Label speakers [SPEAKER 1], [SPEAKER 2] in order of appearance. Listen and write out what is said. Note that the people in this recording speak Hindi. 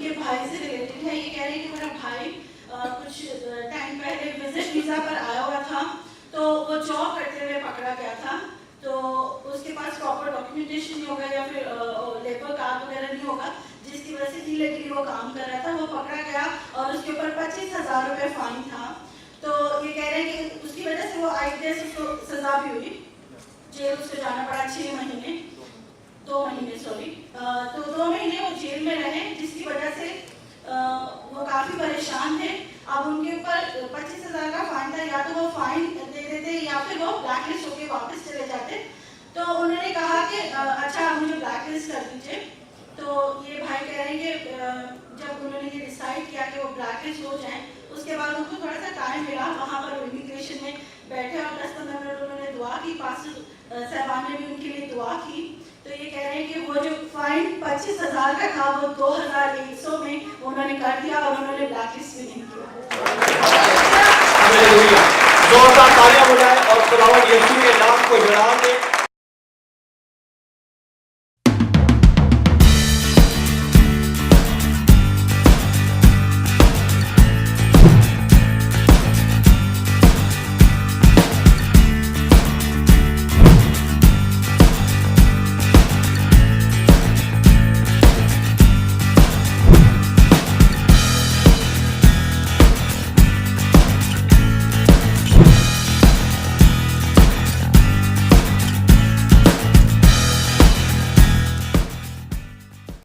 [SPEAKER 1] उनके भाई से रिलेटेड है। ये कह रहे हैं कि मेरा भाई कुछ टाइम पहले विजिट वीज़ा पर आया हुआ था, तो वो जॉब करते हुए पकड़ा गया था, तो उसके पास प्रॉपर डॉक्यूमेंटेशन नहीं होगा या फिर लेबर कार्ड वगैरह नहीं होगा, जिसकी वजह से इलीगली वो काम कर रहा था। वो पकड़ा गया और उसके ऊपर 25,000 रुपये फाइन था। तो ये कह रहे हैं कि उसकी वजह से वो IAS उसको सजा भी हुई, जेल उसको जाना पड़ा 2 महीने तो 2 महीने वो जेल में रहे, जिसकी वजह से वो काफ़ी परेशान थे। अब उनके ऊपर 25,000 का फाइन था, या तो वो फाइन दे देते या फिर वो ब्लैक लिस्ट होकर वापस चले जाते। तो उन्होंने कहा कि अच्छा मुझे ब्लैक लिस्ट कर दीजिए। तो ये भाई कह रहे हैं कि जब उन्होंने ये डिसाइड किया कि वो ब्लैक लिस्ट हो जाए, उसके बाद उनको थोड़ा सा टाइम मिला, वहाँ पर इमिग्रेशन में बैठे और 10-15 मिनट उन्होंने दुआ की, पास्टर साहबान ने भी उनके लिए दुआ की। तो ये कह रहे हैं कि वो जो फाइन 25,000 का था वो 2,100 में उन्होंने कर दिया और उन्होंने ब्लैक लिस्ट भी नहीं किया।
[SPEAKER 2] जोरदार तालियां बजाएं और खुदावंद यीशु के नाम को बढ़ा दें।